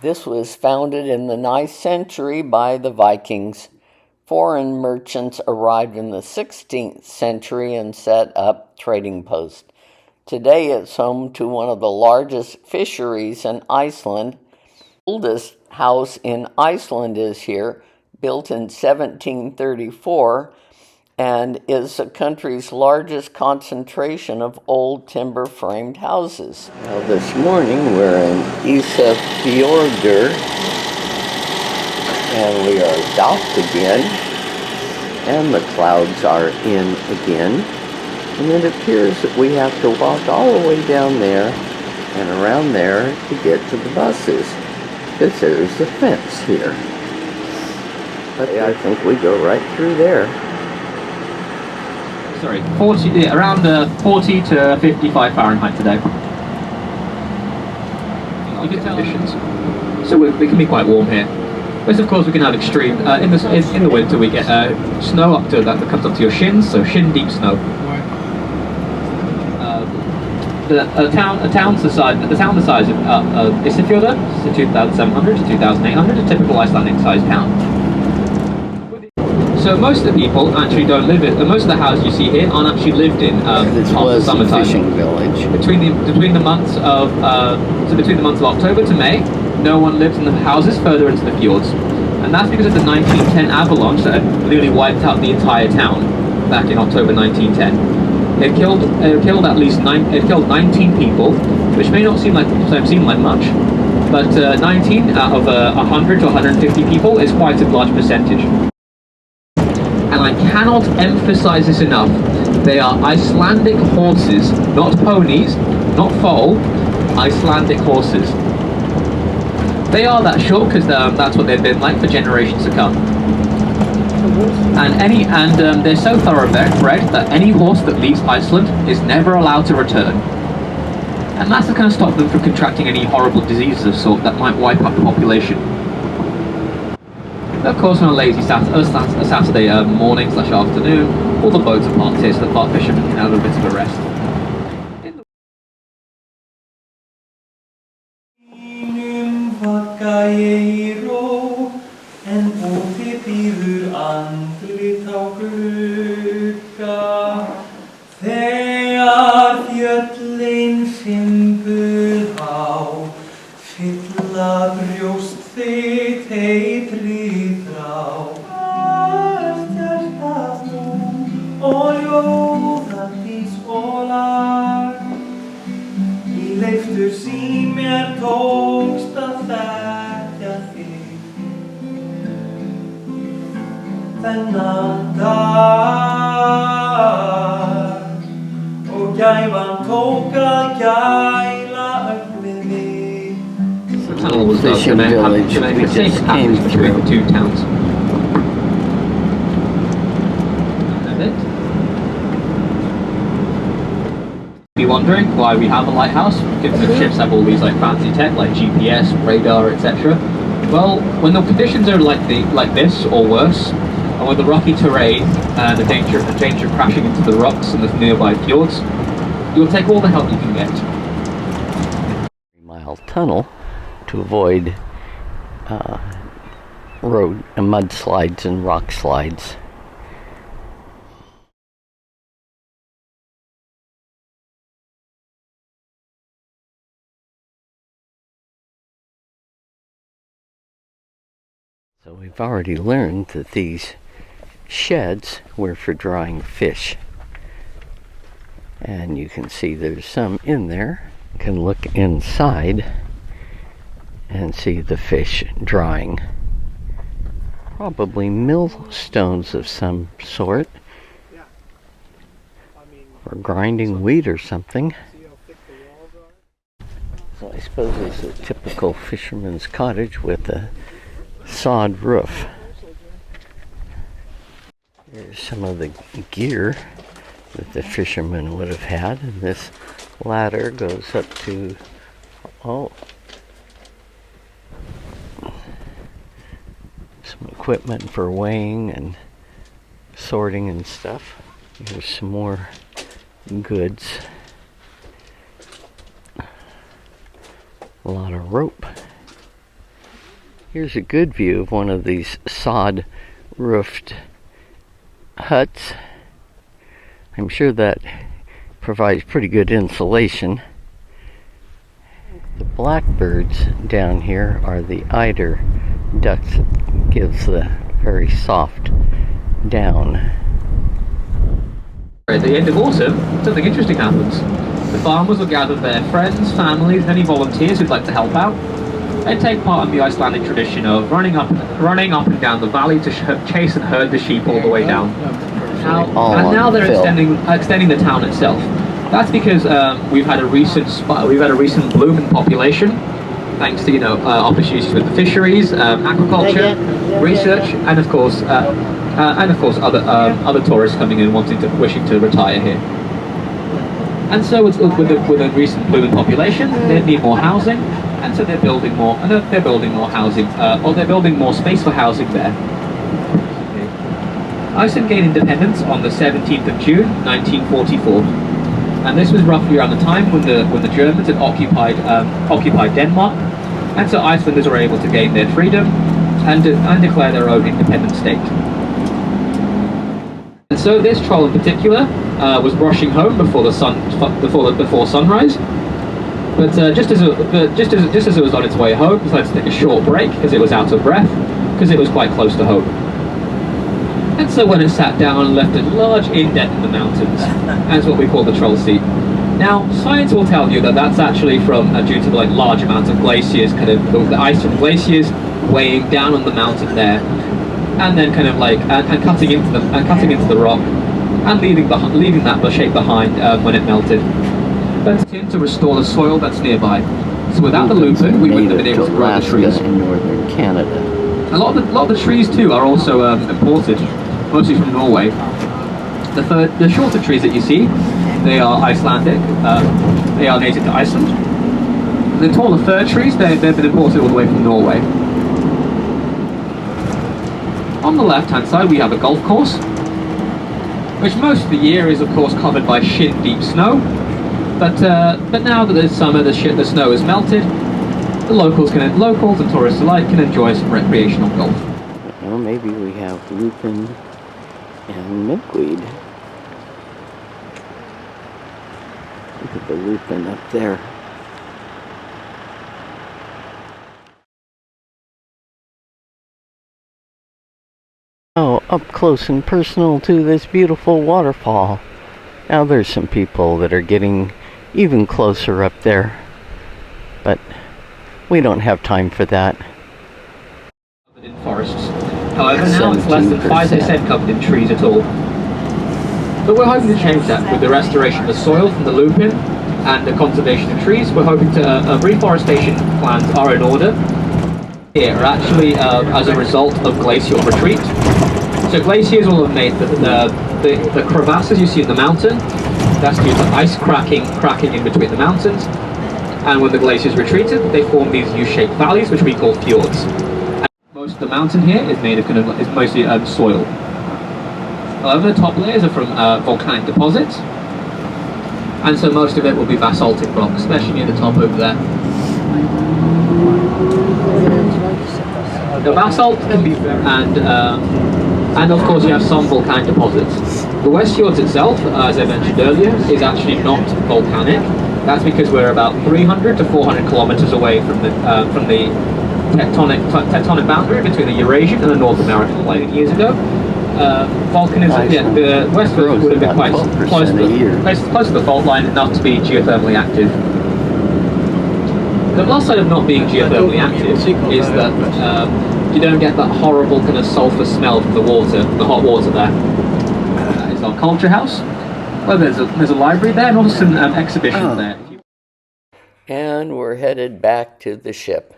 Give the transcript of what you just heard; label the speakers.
Speaker 1: This was founded in the 9th century by the Vikings. Foreign merchants arrived in the 16th century and set up trading posts. Today it's home to one of the largest fisheries in Iceland. The oldest house in Iceland is here, built in 1734, and is the country's largest concentration of old timber-framed houses. Well, this morning we're in Isafjordur, and we are docked again, and the clouds are in again, and it appears that we have to walk all the way down there and around there to get to the buses, because there's a fence here. But I think we go right through there.
Speaker 2: Sorry, around 40 to 55 Fahrenheit today. You can tell conditions. So we can be quite warm here. But of course we can have extreme. In the winter we get snow up to that comes up to your shins, so shin deep snow. The town the size of Isafjordur, so 2,700 to 2,800, a typical Icelandic sized town. So most of the people actually don't live in. Most of the houses you see here aren't actually lived in.
Speaker 1: This was a fishing village.
Speaker 2: Between the months of October to May, no one lives in the houses further into the fjords, and that's because of the 1910 avalanche that nearly wiped out the entire town back in October 1910. It killed 19 people, which may not seem like much, but 19 out of 100 to 150 people is quite a large percentage. And I cannot emphasize this enough. They are Icelandic horses, not ponies, not foal, Icelandic horses. They are that short because that's what they've been like for generations to come. And they're so thoroughbred that any horse that leaves Iceland is never allowed to return. And that's going to stop them from contracting any horrible diseases of sort that might wipe out the population. Of course, on a lazy Saturday morning / afternoon, all the boats are parked here so the park fishermen can have a bit of a rest.
Speaker 3: Þennan dag og gæfan tók að gæla upp við mig.
Speaker 2: The tunnel was fishing village. We just came through the two towns. Be wondering why we have a lighthouse, given the ships have all these fancy tech like GPS, radar, etc. Well, when the conditions are like this or worse, and with the rocky terrain and the danger of crashing into the rocks and the nearby fjords, you'll take all the help you can get.
Speaker 1: 3-mile tunnel to avoid road and mudslides and rock slides. So we've already learned that these sheds were for drying fish. And you can see there's some in there. You can look inside and see the fish drying. Probably millstones of some sort. Or grinding wheat or something. So I suppose it's a typical fisherman's cottage with a sod roof. Here's some of the gear that the fishermen would have had, and this ladder goes up to some equipment for weighing and sorting and stuff. Here's some more goods. A lot of rope. Here's a good view of one of these sod roofed huts. I'm sure that provides pretty good insulation. The blackbirds down here are the eider ducks. It gives the very soft down.
Speaker 2: At the end of autumn, something interesting happens. The farmers will gather their friends, families, and any volunteers who'd like to help out, and take part in the Icelandic tradition of running up and down the valley to chase and herd the sheep all the way down. Now they're extending the town itself. That's because we've had a recent bloom in population, thanks to opportunities with the fisheries, aquaculture, research, and of course other tourists coming in wishing to retire here. And so with a recent bloom in population, they need more housing, and so they're building more housing, or they're building more space for housing there. Iceland gained independence on the 17th of June, 1944, and this was roughly around the time when the Germans had occupied Denmark, and so Icelanders were able to gain their freedom and declare their own independent state. And so this troll in particular was rushing home before sunrise. But just as it was on its way home, it decided to take a short break because it was out of breath, because it was quite close to home. And so when it sat down and left a large indent in the mountains, that's what we call the troll seat. Now, science will tell you that that's actually due to large amounts of glaciers, the ice from glaciers weighing down on the mountain there, and then and cutting into the rock, and leaving that shape behind when it melted. But to restore the soil that's nearby. So without the lupin, we wouldn't have been able to grow the trees.
Speaker 1: In northern Canada.
Speaker 2: A lot of the trees too are also imported, mostly from Norway. The shorter trees that you see, they are Icelandic. They are native to Iceland. The taller fir trees, they've been imported all the way from Norway. On the left-hand side, we have a golf course, which most of the year is, of course, covered by shin-deep snow. But now that it's summer, the snow has melted. The locals and tourists alike can enjoy some recreational golf.
Speaker 1: Well, maybe we have lupin and milkweed. Look at the lupin up there. Oh, up close and personal to this beautiful waterfall. Now there's some people that are getting even closer up there, but we don't have time for that.
Speaker 2: In forests. However, now it's less than 5% covered in trees at all. But we're hoping to change that with the restoration of the soil from the lupin and the conservation of trees. We're hoping to reforestation plans are in order. Here are actually as a result of glacial retreat. So glaciers will have made the crevasses you see in the mountain. That's due to ice cracking in between the mountains. And when the glaciers retreated, they formed these U-shaped valleys, which we call fjords. And most of the mountain here is made of is mostly soil. However, the top layers are from volcanic deposits, and so most of it will be basaltic rock, especially near the top over there. The basalt can be and of course you have some volcanic deposits. The West Fjords itself, as I mentioned earlier, is actually not volcanic. That's because we're about 300 to 400 kilometers away from the tectonic boundary between the Eurasian and the North American line years ago. Volcanism, the West Fjords would have been quite close to the fault line enough to be geothermally active. The plus side of not being geothermally active is that you don't get that horrible kind of sulfur smell from the hot water there. That is our culture house. Well, there's a library there and also an exhibition there.
Speaker 1: And we're headed back to the ship.